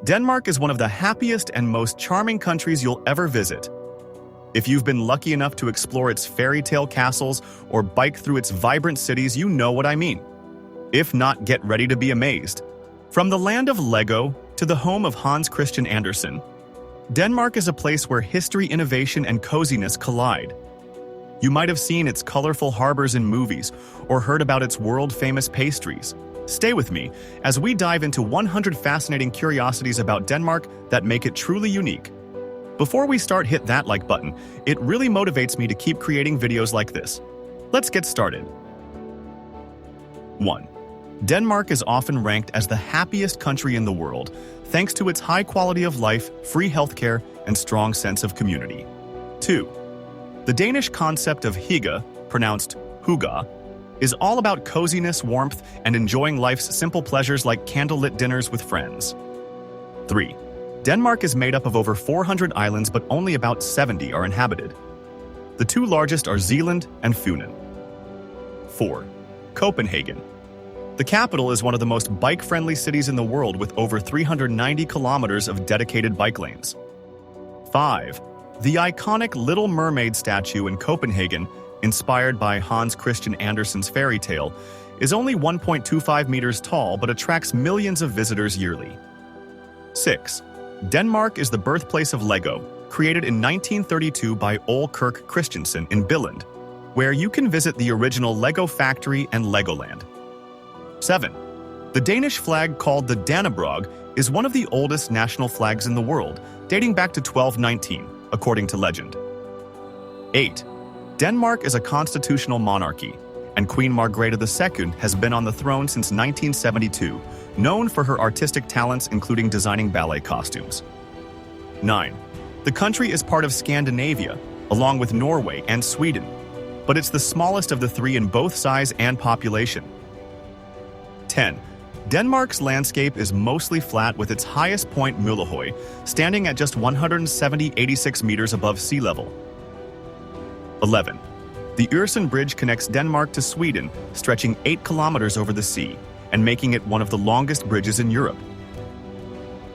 Denmark is one of the happiest and most charming countries you'll ever visit. If you've been lucky enough to explore its fairy tale castles or bike through its vibrant cities, you know what I mean. If not, get ready to be amazed. From the land of Lego to the home of Hans Christian Andersen, Denmark is a place where history, innovation, and coziness collide. You might have seen its colorful harbors in movies or heard about its world-famous pastries. Stay with me as we dive into 100 fascinating curiosities about Denmark that make it truly unique. Before we start, hit that like button. It really motivates me to keep creating videos like this. Let's get started. 1. Denmark is often ranked as the happiest country in the world, thanks to its high quality of life, free healthcare, and strong sense of community. 2. The Danish concept of Hygge, pronounced Hygge, is all about coziness, warmth, and enjoying life's simple pleasures like candlelit dinners with friends. 3. Denmark is made up of over 400 islands, but only about 70 are inhabited. The two largest are Zealand and Funen. 4. Copenhagen. The capital is one of the most bike-friendly cities in the world with over 390 kilometers of dedicated bike lanes. 5. The iconic Little Mermaid statue in Copenhagen, inspired by Hans Christian Andersen's fairy tale, is only 1.25 meters tall but attracts millions of visitors yearly. 6. Denmark is the birthplace of Lego, created in 1932 by Ole Kirk Christensen in Billund, where you can visit the original Lego factory and Legoland. 7. The Danish flag, called the Dannebrog, is one of the oldest national flags in the world, dating back to 1219, according to legend. 8. Denmark is a constitutional monarchy, and Queen Margrethe II has been on the throne since 1972, known for her artistic talents including designing ballet costumes. 9. The country is part of Scandinavia, along with Norway and Sweden, but it's the smallest of the three in both size and population. 10. Denmark's landscape is mostly flat, with its highest point, Møllehøj, standing at just 186 meters above sea level. 11. The Øresund Bridge connects Denmark to Sweden, stretching 8 kilometers over the sea and making it one of the longest bridges in Europe.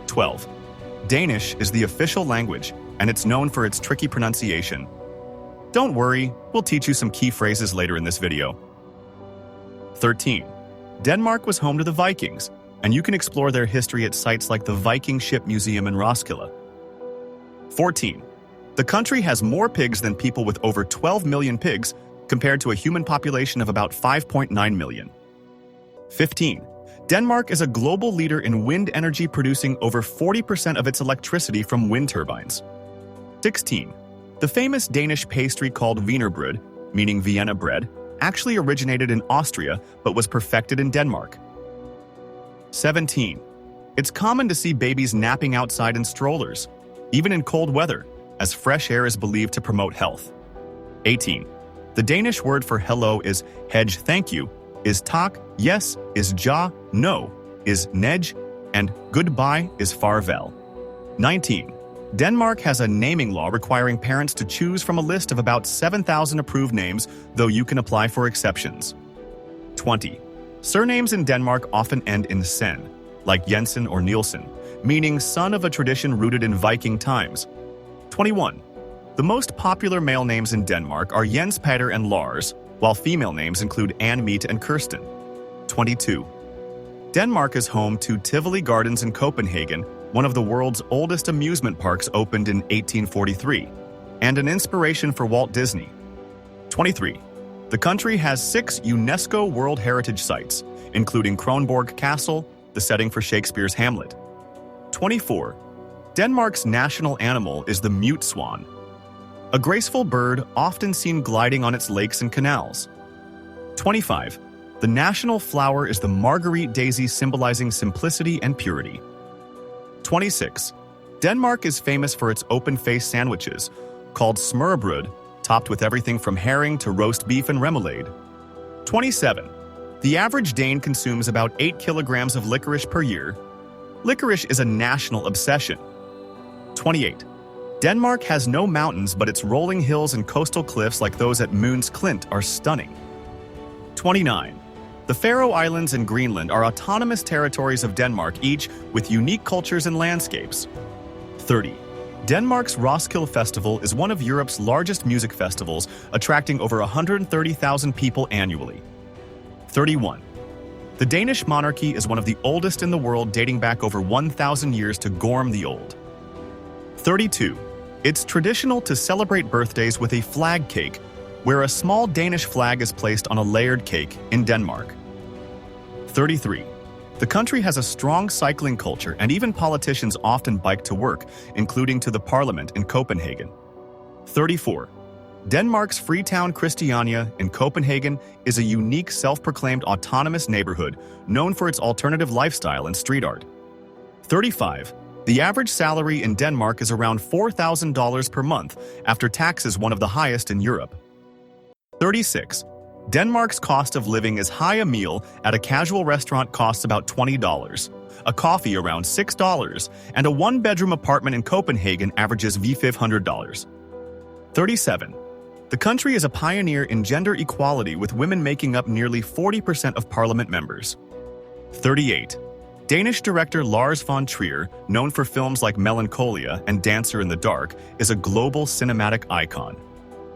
12. Danish is the official language, and it's known for its tricky pronunciation. Don't worry, we'll teach you some key phrases later in this video. 13. Denmark was home to the Vikings, and you can explore their history at sites like the Viking Ship Museum in Roskilde. 14. The country has more pigs than people, with over 12 million pigs, compared to a human population of about 5.9 million. 15. Denmark is a global leader in wind energy, producing over 40% of its electricity from wind turbines. 16. The famous Danish pastry called Wienerbrød, meaning Vienna bread, actually originated in Austria but was perfected in Denmark. 17. It's common to see babies napping outside in strollers, even in cold weather, as fresh air is believed to promote health. 18. The Danish word for hello is hedge, thank you, is tak, yes, is ja, no, is nej, and goodbye is farvel. 19. Denmark has a naming law requiring parents to choose from a list of about 7,000 approved names, though you can apply for exceptions. 20. Surnames in Denmark often end in sen, like Jensen or Nielsen, meaning son of a tradition rooted in Viking times. 21. The most popular male names in Denmark are Jens Peter and Lars, while female names include Anne Mette and Kirsten. 22. Denmark is home to Tivoli Gardens in Copenhagen, one of the world's oldest amusement parks, opened in 1843, and an inspiration for Walt Disney. 23. The country has 6 UNESCO World Heritage Sites, including Kronborg Castle, the setting for Shakespeare's Hamlet. 24. Denmark's national animal is the mute swan, a graceful bird often seen gliding on its lakes and canals. 25. The national flower is the marguerite daisy, symbolizing simplicity and purity. 26. Denmark is famous for its open-faced sandwiches, called smørrebrød, topped with everything from herring to roast beef and remoulade. 27. The average Dane consumes about 8 kilograms of licorice per year. Licorice is a national obsession. 28. Denmark has no mountains, but its rolling hills and coastal cliffs like those at Moons Klint are stunning. 29. The Faroe Islands and Greenland are autonomous territories of Denmark, each with unique cultures and landscapes. 30. Denmark's Roskilde Festival is one of Europe's largest music festivals, attracting over 130,000 people annually. 31. The Danish monarchy is one of the oldest in the world, dating back over 1,000 years to Gorm the Old. 32. It's traditional to celebrate birthdays with a flag cake, where a small Danish flag is placed on a layered cake in Denmark. 33. The country has a strong cycling culture, and even politicians often bike to work, including to the parliament in Copenhagen. 34. Denmark's Freetown Christiania in Copenhagen is a unique self-proclaimed autonomous neighborhood known for its alternative lifestyle and street art. 35. The average salary in Denmark is around $4,000 per month, after taxes one of the highest in Europe. 36. Denmark's cost of living is high. A meal at a casual restaurant costs about $20, a coffee around $6, and a one-bedroom apartment in Copenhagen averages $500. 37. The country is a pioneer in gender equality, with women making up nearly 40% of parliament members. 38. Danish director Lars von Trier, known for films like Melancholia and Dancer in the Dark, is a global cinematic icon.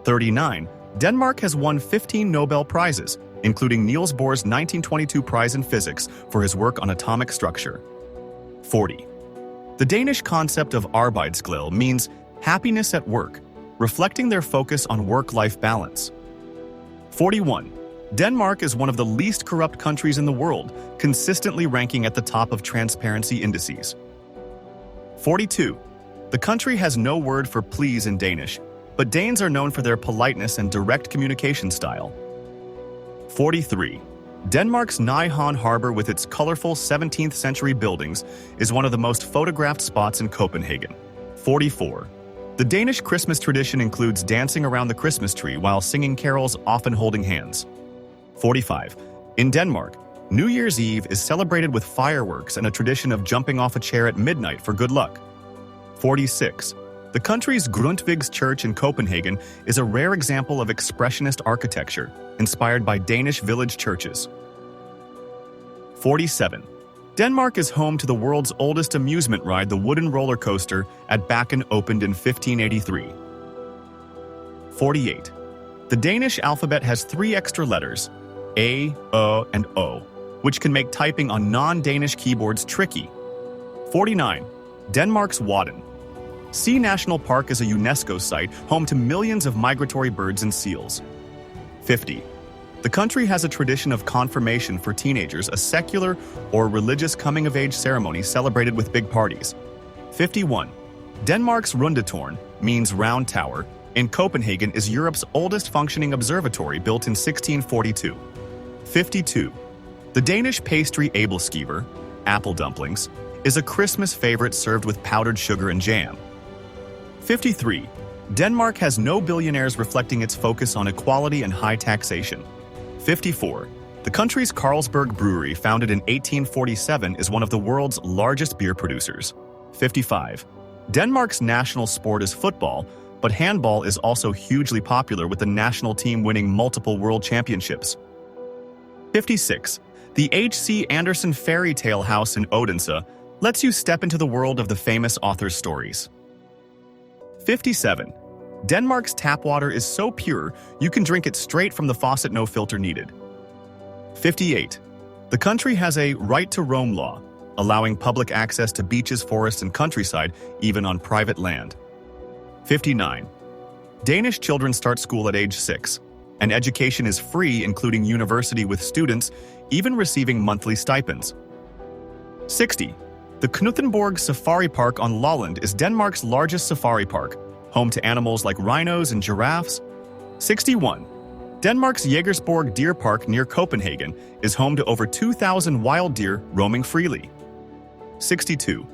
39. Denmark has won 15 Nobel Prizes, including Niels Bohr's 1922 prize in physics for his work on atomic structure. 40. The Danish concept of arbejdsglæde means happiness at work, reflecting their focus on work-life balance. 41. Denmark is one of the least corrupt countries in the world, consistently ranking at the top of transparency indices. 42. The country has no word for please in Danish, but Danes are known for their politeness and direct communication style. 43. Denmark's Nyhavn Harbor, with its colorful 17th-century buildings, is one of the most photographed spots in Copenhagen. 44. The Danish Christmas tradition includes dancing around the Christmas tree while singing carols, often holding hands. 45. In Denmark, New Year's Eve is celebrated with fireworks and a tradition of jumping off a chair at midnight for good luck. 46. The country's Grundtvigs Church in Copenhagen is a rare example of expressionist architecture, inspired by Danish village churches. 47. Denmark is home to the world's oldest amusement ride, the wooden roller coaster at Bakken, opened in 1583. 48. The Danish alphabet has 3 extra letters, A, and O, which can make typing on non-Danish keyboards tricky. 49. Denmark's Wadden Sea National Park is a UNESCO site, home to millions of migratory birds and seals. 50. The country has a tradition of confirmation for teenagers, a secular or religious coming-of-age ceremony celebrated with big parties. 51. Denmark's Rundetårn means round tower. In Copenhagen is Europe's oldest functioning observatory, built in 1642. 52. The Danish pastry æbleskiver, apple dumplings, is a Christmas favorite served with powdered sugar and jam. 53. Denmark has no billionaires, reflecting its focus on equality and high taxation. 54. The country's Carlsberg Brewery, founded in 1847, is one of the world's largest beer producers. 55. Denmark's national sport is football, but handball is also hugely popular, with the national team winning multiple world championships. 56. The H.C. Andersen fairy tale house in Odense lets you step into the world of the famous author's stories. 57. Denmark's tap water is so pure, you can drink it straight from the faucet, no filter needed. 58. The country has a right to roam law, allowing public access to beaches, forests, and countryside, even on private land. 59. Danish children start school at age 6, and education is free, including university, with students even receiving monthly stipends. 60. The Knuthenborg Safari Park on Lolland is Denmark's largest safari park, home to animals like rhinos and giraffes. 61. Denmark's Jægersborg Deer Park near Copenhagen is home to over 2,000 wild deer roaming freely. 62.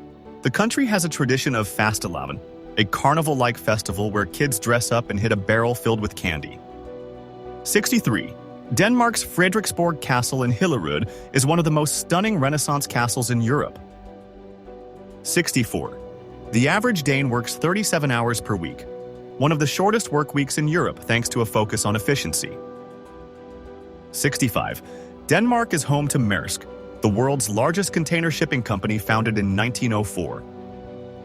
The country has a tradition of fastelavn, a carnival-like festival where kids dress up and hit a barrel filled with candy. 63. Denmark's Frederiksborg Castle in Hillerød is one of the most stunning Renaissance castles in Europe. 64. The average Dane works 37 hours per week, one of the shortest work weeks in Europe thanks to a focus on efficiency. 65. Denmark is home to Maersk, the world's largest container shipping company founded in 1904.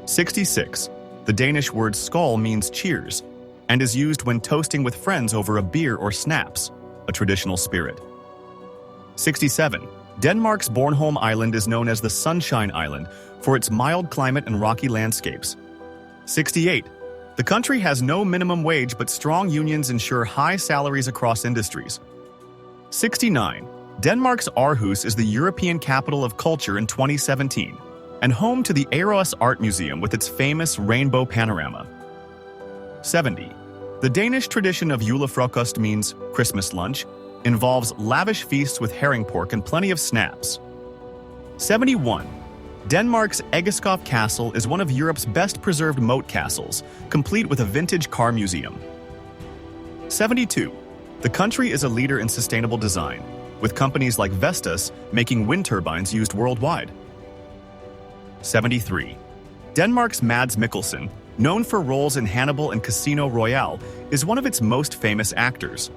66. The Danish word skål means cheers and is used when toasting with friends over a beer or snaps, a traditional spirit. 67. Denmark's Bornholm Island is known as the Sunshine Island for its mild climate and rocky landscapes. 68. The country has no minimum wage, but strong unions ensure high salaries across industries. 69. Denmark's Aarhus is the European Capital of Culture in 2017 and home to the Aarhus Art Museum with its famous rainbow panorama. 70. The Danish tradition of julefrokost means Christmas lunch, involves lavish feasts with herring pork and plenty of snaps. 71. Denmark's Hygge Castle is one of Europe's best-preserved moat castles, complete with a vintage car museum. 72. The country is a leader in sustainable design, with companies like Vestas making wind turbines used worldwide. 73. Denmark's Mads Mikkelsen, known for roles in Hannibal and Casino Royale, is one of its most famous actors.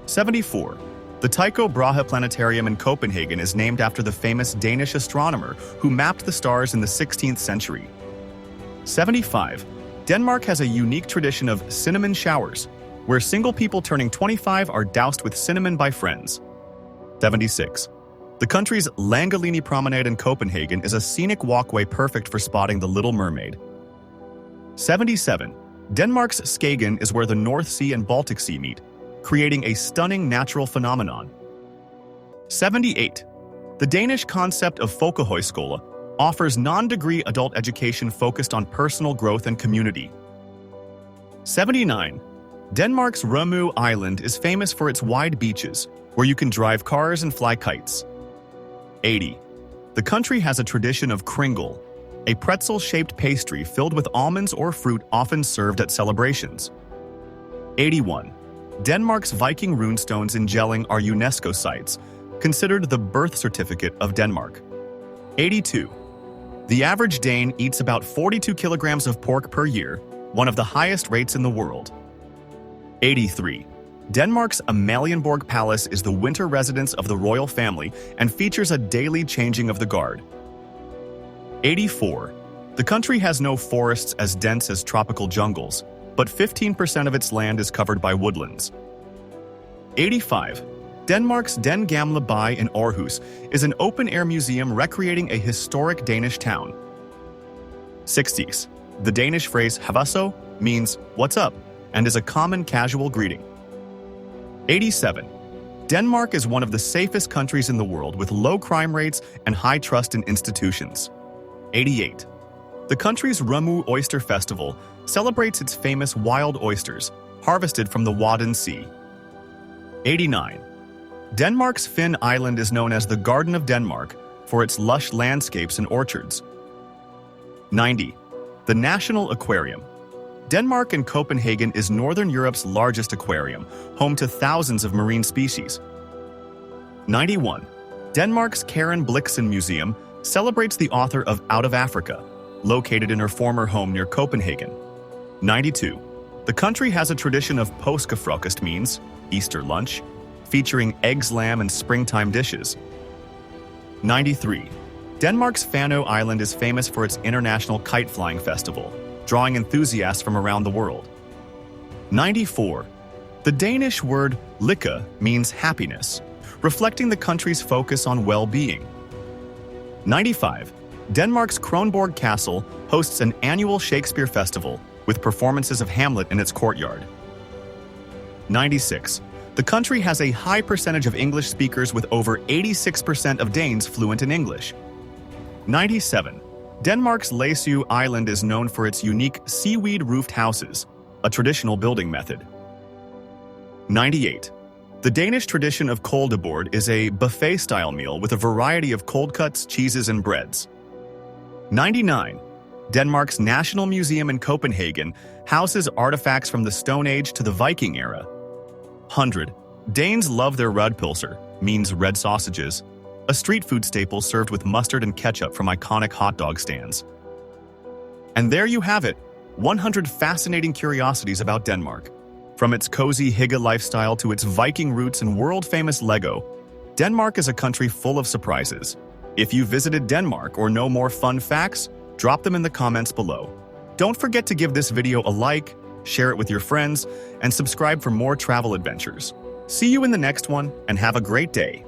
74. The Tycho Brahe Planetarium in Copenhagen is named after the famous Danish astronomer who mapped the stars in the 16th century. 75. Denmark has a unique tradition of cinnamon showers, where single people turning 25 are doused with cinnamon by friends. 76. The country's Langelinie Promenade in Copenhagen is a scenic walkway perfect for spotting the Little Mermaid. 77. Denmark's Skagen is where the North Sea and Baltic Sea meet, creating a stunning natural phenomenon. 78. The Danish concept of folkehøjskole offers non-degree adult education focused on personal growth and community. 79. Denmark's Rømø Island is famous for its wide beaches, where you can drive cars and fly kites. 80. The country has a tradition of kringle, a pretzel-shaped pastry filled with almonds or fruit often served at celebrations. 81. Denmark's Viking runestones in Jelling are UNESCO sites, considered the birth certificate of Denmark. 82. The average Dane eats about 42 kilograms of pork per year, one of the highest rates in the world. 83. Denmark's Amalienborg Palace is the winter residence of the royal family and features a daily changing of the guard. 84. The country has no forests as dense as tropical jungles, but 15% of its land is covered by woodlands. 85. Denmark's Den Gamle By in Aarhus is an open-air museum recreating a historic Danish town. 60s. The Danish phrase "Havaso" means "what's up" and is a common casual greeting. 87. Denmark is one of the safest countries in the world with low crime rates and high trust in institutions. 88. The country's Rømø Oyster Festival celebrates its famous wild oysters, harvested from the Wadden Sea. 89. Denmark's Fyn Island is known as the Garden of Denmark for its lush landscapes and orchards. 90. The National Aquarium. Denmark and Copenhagen is Northern Europe's largest aquarium, home to thousands of marine species. 91. Denmark's Karen Blixen Museum celebrates the author of Out of Africa, located in her former home near Copenhagen. 92. The country has a tradition of påskefrokost, means Easter lunch, featuring eggs, lamb, and springtime dishes. 93. Denmark's Fanø Island is famous for its international kite flying festival, drawing enthusiasts from around the world. 94. The Danish word lykke means happiness, reflecting the country's focus on well-being. 95. Denmark's Kronborg Castle hosts an annual Shakespeare festival with performances of Hamlet in its courtyard. 96. The country has a high percentage of English speakers with over 86% of Danes fluent in English. 97. Denmark's Læsø Island is known for its unique seaweed-roofed houses, a traditional building method. 98. The Danish tradition of koldebord is a buffet-style meal with a variety of cold cuts, cheeses, and breads. 99. Denmark's National Museum in Copenhagen houses artifacts from the Stone Age to the Viking era. 100. Danes love their rødpølser, means red sausages, a street food staple served with mustard and ketchup from iconic hot dog stands. And there you have it, 100 fascinating curiosities about Denmark. From its cozy Hygge lifestyle to its Viking roots and world-famous Lego, Denmark is a country full of surprises. If you visited Denmark or know more fun facts, drop them in the comments below. Don't forget to give this video a like, share it with your friends, and subscribe for more travel adventures. See you in the next one, and have a great day.